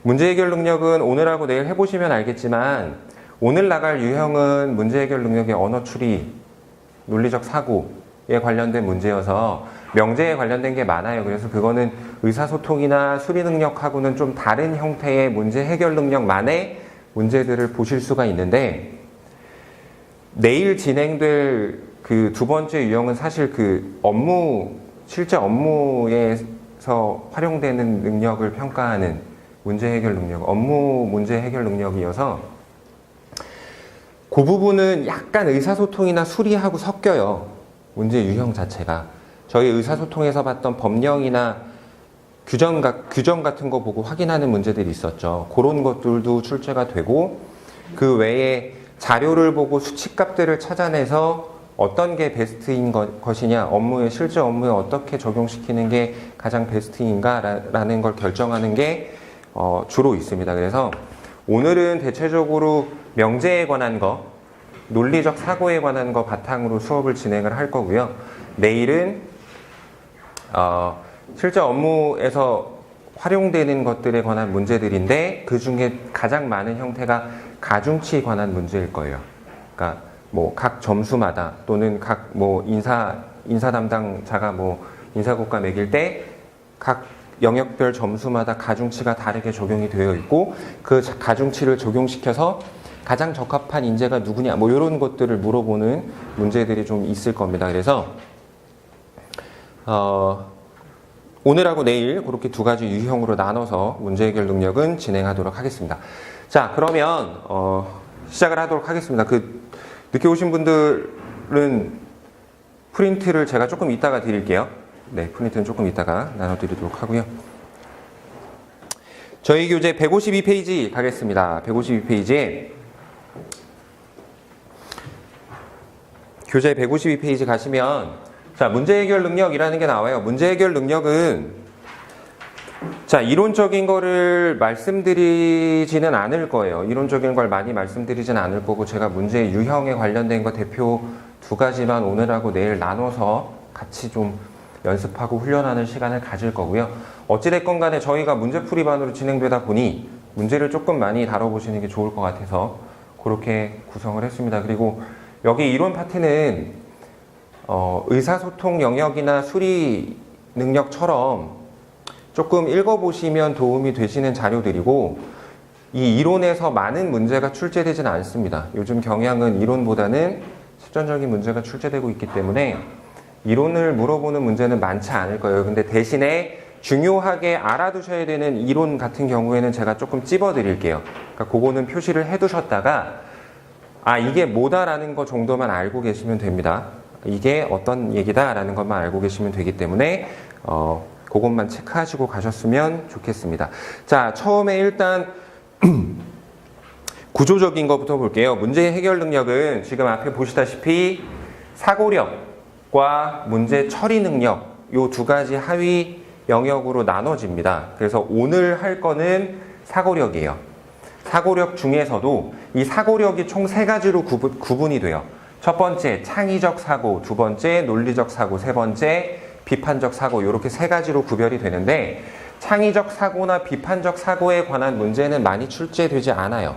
문제 해결 능력은 오늘하고 내일 해보시면 알겠지만 오늘 나갈 유형은 문제 해결 능력의 언어 추리, 논리적 사고에 관련된 문제여서 명제에 관련된 게 많아요. 그래서 그거는 의사소통이나 수리 능력하고는 좀 다른 형태의 문제 해결 능력만의 문제들을 보실 수가 있는데 내일 진행될 그 두 번째 유형은 사실 그 실제 업무에서 활용되는 능력을 평가하는 문제 해결 능력, 업무 문제 해결 능력이어서 그 부분은 약간 의사소통이나 수리하고 섞여요. 문제 유형 자체가. 저희 의사소통에서 봤던 법령이나 규정 같은 거 보고 확인하는 문제들이 있었죠. 그런 것들도 출제가 되고 그 외에 자료를 보고 수치값들을 찾아내서 어떤 게 베스트인 것이냐, 실제 업무에 어떻게 적용시키는 게 가장 베스트인가라는 걸 결정하는 게 주로 있습니다. 그래서 오늘은 대체적으로 명제에 관한 거, 논리적 사고에 관한 거 바탕으로 수업을 진행을 할 거고요. 내일은 실제 업무에서 활용되는 것들에 관한 문제들인데 그 중에 가장 많은 형태가 가중치에 관한 문제일 거예요. 그러니까 뭐 각 점수마다 또는 각 뭐 인사 담당자가 뭐 인사고과 매길 때 각 영역별 점수마다 가중치가 다르게 적용이 되어 있고 그 가중치를 적용시켜서 가장 적합한 인재가 누구냐 뭐 이런 것들을 물어보는 문제들이 좀 있을 겁니다. 그래서 오늘하고 내일 그렇게 두 가지 유형으로 나눠서 문제 해결 능력은 진행하도록 하겠습니다. 자, 그러면 시작을 하도록 하겠습니다. 늦게 오신 분들은 프린트를 제가 조금 이따가 드릴게요. 네, 프린트는 조금 이따가 나눠드리도록 하고요. 저희 교재 152페이지 가겠습니다. 152페이지에 교재 152페이지 가시면 자, 문제 해결 능력이라는 게 나와요. 문제 해결 능력은 자, 이론적인 거를 말씀드리지는 않을 거예요. 이론적인 걸 많이 말씀드리지는 않을 거고 제가 문제 유형에 관련된 거 대표 두 가지만 오늘하고 내일 나눠서 같이 좀 연습하고 훈련하는 시간을 가질 거고요. 어찌됐건 간에 저희가 문제풀이반으로 진행되다 보니 문제를 조금 많이 다뤄보시는 게 좋을 것 같아서 그렇게 구성을 했습니다. 그리고 여기 이론 파트는 의사소통 영역이나 수리 능력처럼 조금 읽어보시면 도움이 되시는 자료들이고 이 이론에서 많은 문제가 출제되지는 않습니다. 요즘 경향은 이론보다는 실전적인 문제가 출제되고 있기 때문에 이론을 물어보는 문제는 많지 않을 거예요. 근데 대신에 중요하게 알아두셔야 되는 이론 같은 경우에는 제가 조금 찝어드릴게요. 그러니까 그거는 표시를 해두셨다가 이게 뭐다라는 거 정도만 알고 계시면 됩니다. 이게 어떤 얘기다라는 것만 알고 계시면 되기 때문에 그것만 체크하시고 가셨으면 좋겠습니다. 자, 처음에 일단 구조적인 것부터 볼게요. 문제 해결 능력은 지금 앞에 보시다시피 사고력과 문제 처리 능력 이 두 가지 하위 영역으로 나눠집니다. 그래서 오늘 할 거는 사고력이에요. 사고력 중에서도 이 사고력이 총 세 가지로 구분이 돼요. 첫 번째 창의적 사고, 두 번째 논리적 사고, 세 번째 비판적 사고 이렇게 세 가지로 구별이 되는데 창의적 사고나 비판적 사고에 관한 문제는 많이 출제되지 않아요.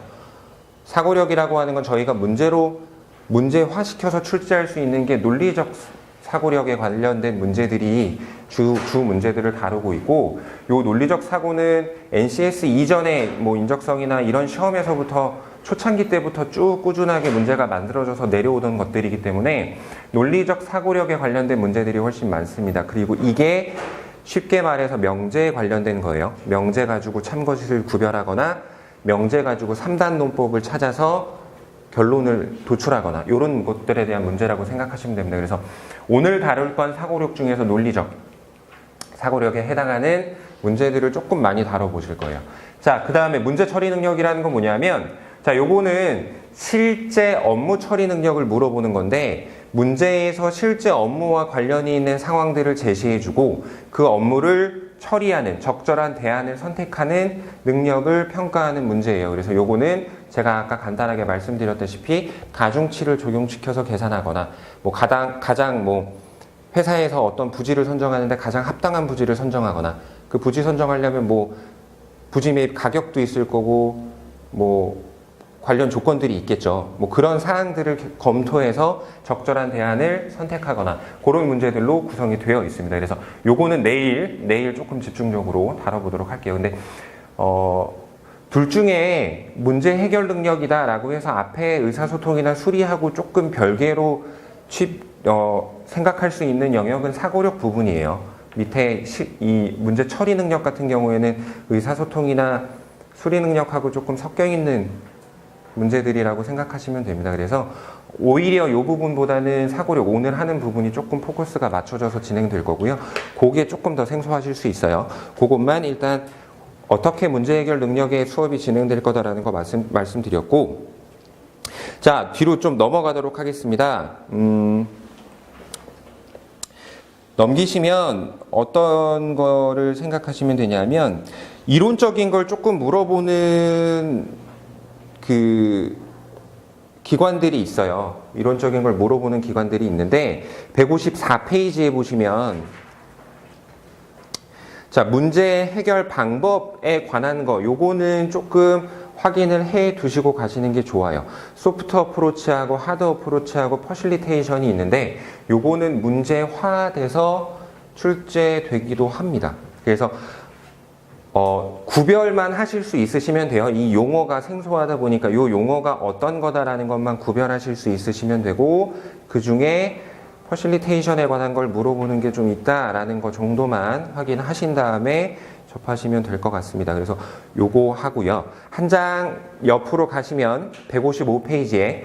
사고력이라고 하는 건 저희가 문제화시켜서 출제할 수 있는 게 논리적 사고력에 관련된 문제들이 주 문제들을 다루고 있고 요 논리적 사고는 NCS 이전에 뭐 인적성이나 이런 시험에서부터 초창기 때부터 쭉 꾸준하게 문제가 만들어져서 내려오던 것들이기 때문에 논리적 사고력에 관련된 문제들이 훨씬 많습니다. 그리고 이게 쉽게 말해서 명제에 관련된 거예요. 명제 가지고 참고지를 구별하거나 명제 가지고 3단 논법을 찾아서 결론을 도출하거나 이런 것들에 대한 문제라고 생각하시면 됩니다. 그래서 오늘 다룰 건 사고력 중에서 논리적 사고력에 해당하는 문제들을 조금 많이 다뤄보실 거예요. 자, 그 다음에 문제 처리 능력이라는 건 뭐냐면 자, 요거는 실제 업무 처리 능력을 물어보는 건데 문제에서 실제 업무와 관련이 있는 상황들을 제시해주고 그 업무를 처리하는 적절한 대안을 선택하는 능력을 평가하는 문제예요. 그래서 요거는 제가 아까 간단하게 말씀드렸다시피 가중치를 적용시켜서 계산하거나 뭐 가장 뭐 회사에서 어떤 부지를 선정하는데 가장 합당한 부지를 선정하거나 그 부지 선정하려면 뭐 부지 매입 가격도 있을 거고 뭐 관련 조건들이 있겠죠. 뭐 그런 사항들을 검토해서 적절한 대안을 선택하거나 그런 문제들로 구성이 되어 있습니다. 그래서 요거는 내일 조금 집중적으로 다뤄보도록 할게요. 근데 둘 중에 문제 해결 능력이다라고 해서 앞에 의사소통이나 수리하고 조금 별개로 생각할 수 있는 영역은 사고력 부분이에요. 밑에 이 문제 처리 능력 같은 경우에는 의사소통이나 수리 능력하고 조금 섞여 있는 문제들이라고 생각하시면 됩니다. 그래서 오히려 이 부분보다는 사고력 오늘 하는 부분이 조금 포커스가 맞춰져서 진행될 거고요. 그게 조금 더 생소하실 수 있어요. 그것만 일단 어떻게 문제 해결 능력의 수업이 진행될 거다라는 거 말씀드렸고, 자, 뒤로 좀 넘어가도록 하겠습니다. 넘기시면 어떤 거를 생각하시면 되냐면, 이론적인 걸 조금 물어보는 그 기관들이 있어요. 이론적인 걸 물어보는 기관들이 있는데 154페이지에 보시면 자, 문제 해결 방법에 관한 거 요거는 조금 확인을 해 두시고 가시는 게 좋아요. 소프트 어프로치하고 하드 어프로치하고 퍼실리테이션이 있는데 요거는 문제화돼서 출제되기도 합니다. 그래서 구별만 하실 수 있으시면 돼요. 이 용어가 생소하다 보니까 이 용어가 어떤 거다라는 것만 구별하실 수 있으시면 되고, 그 중에 퍼실리테이션에 관한 걸 물어보는 게 좀 있다라는 거 정도만 확인하신 다음에 접하시면 될 것 같습니다. 그래서 요거 하고요. 한 장 옆으로 가시면 155페이지에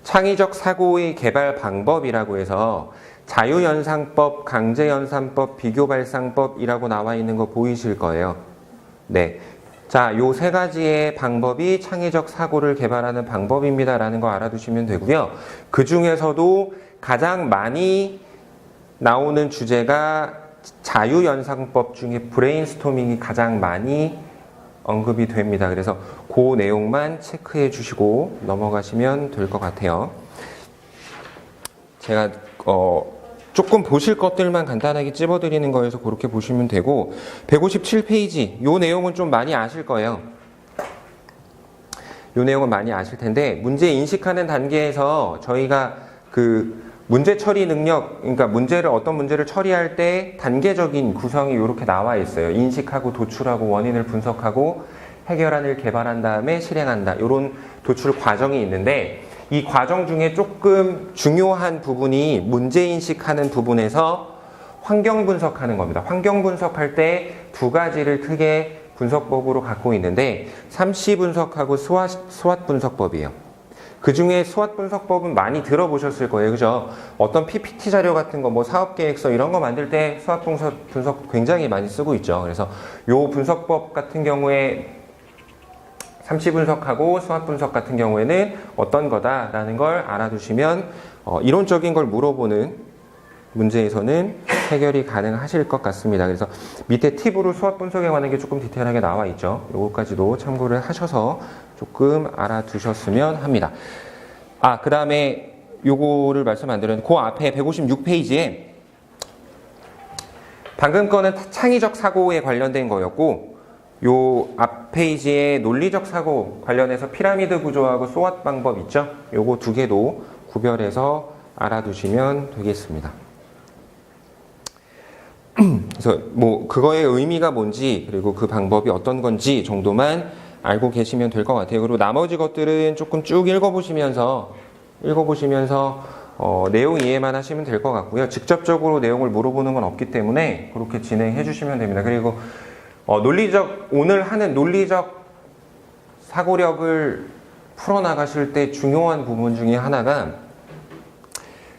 창의적 사고의 개발 방법이라고 해서 자유연상법, 강제연산법, 비교발상법이라고 나와 있는 거 보이실 거예요. 네. 자, 요 세 가지의 방법이 창의적 사고를 개발하는 방법입니다라는 거 알아두시면 되고요. 그 중에서도 가장 많이 나오는 주제가 자유연상법 중에 브레인스토밍이 가장 많이 언급이 됩니다. 그래서 그 내용만 체크해 주시고 넘어가시면 될 것 같아요. 제가 조금 보실 것들만 간단하게 찝어드리는 거여서 그렇게 보시면 되고, 157페이지 요 내용은 좀 많이 아실 거예요. 요 내용은 많이 아실 텐데, 문제 인식하는 단계에서 저희가 그 문제 처리 능력, 그러니까 어떤 문제를 처리할 때 단계적인 구성이 이렇게 나와 있어요. 인식하고 도출하고 원인을 분석하고 해결안을 개발한 다음에 실행한다. 이런 도출 과정이 있는데, 이 과정 중에 조금 중요한 부분이 문제인식하는 부분에서 환경 분석하는 겁니다. 환경 분석할 때 두 가지를 크게 분석법으로 갖고 있는데 삼시 분석하고 스왓 분석법이에요. 그 중에 스왓 분석법은 많이 들어보셨을 거예요. 그죠? 어떤 PPT 자료 같은 거, 뭐 사업계획서 이런 거 만들 때 스왓 분석 굉장히 많이 쓰고 있죠. 그래서 요 분석법 같은 경우에 삼시 분석하고 스왓 분석 같은 경우에는 어떤 거다라는 걸 알아두시면 이론적인 걸 물어보는 문제에서는 해결이 가능하실 것 같습니다. 그래서 밑에 팁으로 스왓 분석에 관한 게 조금 디테일하게 나와 있죠. 요거까지도 참고를 하셔서 조금 알아두셨으면 합니다. 그 다음에 요거를 말씀 안 드렸는데 그 앞에 156페이지에 방금 거는 창의적 사고에 관련된 거였고, 요 앞 페이지에 논리적 사고 관련해서 피라미드 구조하고 소왓 방법 있죠? 요거 두 개도 구별해서 알아두시면 되겠습니다. 그래서 뭐 그거의 의미가 뭔지 그리고 그 방법이 어떤 건지 정도만 알고 계시면 될 것 같아요. 그리고 나머지 것들은 조금 쭉 읽어보시면서 내용 이해만 하시면 될 것 같고요. 직접적으로 내용을 물어보는 건 없기 때문에 그렇게 진행해 주시면 됩니다. 그리고 오늘 하는 논리적 사고력을 풀어나가실 때 중요한 부분 중에 하나가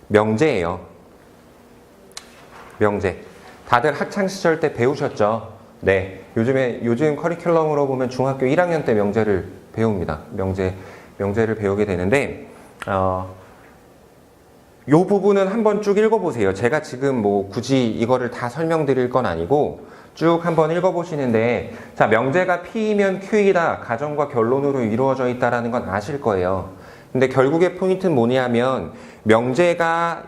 명제예요. 명제. 다들 학창시절 때 배우셨죠? 네. 요즘 커리큘럼으로 보면 중학교 1학년 때 명제를 배웁니다. 명제를 배우게 되는데, 요 부분은 한번 쭉 읽어보세요. 제가 지금 뭐 굳이 이거를 다 설명드릴 건 아니고, 쭉 한번 읽어보시는데, 자, 명제가 P이면 Q이다. 가정과 결론으로 이루어져 있다라는 건 아실 거예요. 근데 결국의 포인트는 뭐냐면, 명제가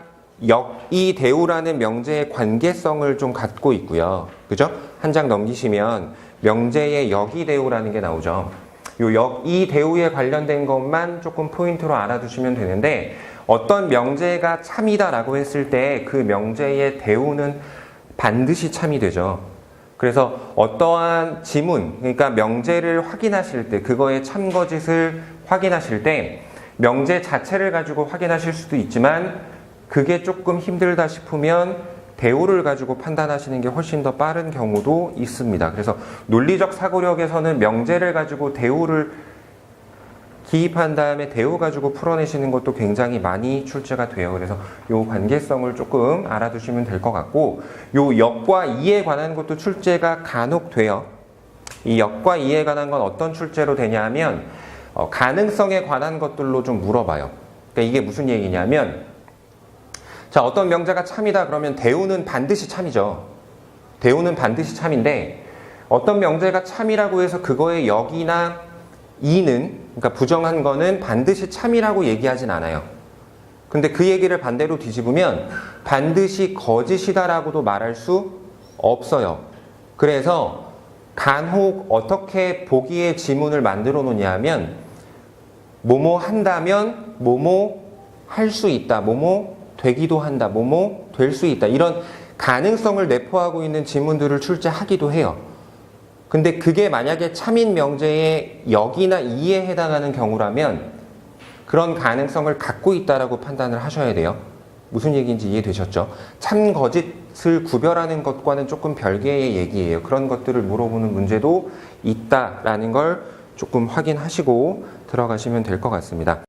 역이 대우라는 명제의 관계성을 좀 갖고 있고요. 그죠? 한 장 넘기시면 명제의 역이대우라는 게 나오죠. 이 대우에 관련된 것만 조금 포인트로 알아두시면 되는데, 어떤 명제가 참이다라고 했을 때 그 명제의 대우는 반드시 참이 되죠. 그래서 어떠한 지문, 그러니까 명제를 확인하실 때, 그거의 참거짓을 확인하실 때 명제 자체를 가지고 확인하실 수도 있지만, 그게 조금 힘들다 싶으면 대우를 가지고 판단하시는 게 훨씬 더 빠른 경우도 있습니다. 그래서 논리적 사고력에서는 명제를 가지고 대우를 기입한 다음에 대우 가지고 풀어내시는 것도 굉장히 많이 출제가 돼요. 그래서 요 관계성을 조금 알아두시면 될 것 같고, 요 역과 이에 관한 것도 출제가 간혹 돼요. 이 역과 이에 관한 건 어떤 출제로 되냐면 가능성에 관한 것들로 좀 물어봐요. 그러니까 이게 무슨 얘기냐면, 자, 어떤 명제가 참이다 그러면 대우는 반드시 참이죠. 대우는 반드시 참인데, 어떤 명제가 참이라고 해서 그거의 역이나 이는, 그러니까 부정한 거는 반드시 참이라고 얘기하진 않아요. 근데 그 얘기를 반대로 뒤집으면 반드시 거짓이다라고도 말할 수 없어요. 그래서 간혹 어떻게 보기의 지문을 만들어 놓냐면, 뭐뭐 한다면 뭐뭐 할 수 있다, 뭐뭐 되기도 한다, 뭐뭐 될 수 있다, 이런 가능성을 내포하고 있는 지문들을 출제하기도 해요. 근데 그게 만약에 참인 명제의 역이나 이에 해당하는 경우라면 그런 가능성을 갖고 있다라고 판단을 하셔야 돼요. 무슨 얘기인지 이해되셨죠? 참 거짓을 구별하는 것과는 조금 별개의 얘기예요. 그런 것들을 물어보는 문제도 있다라는 걸 조금 확인하시고 들어가시면 될 것 같습니다.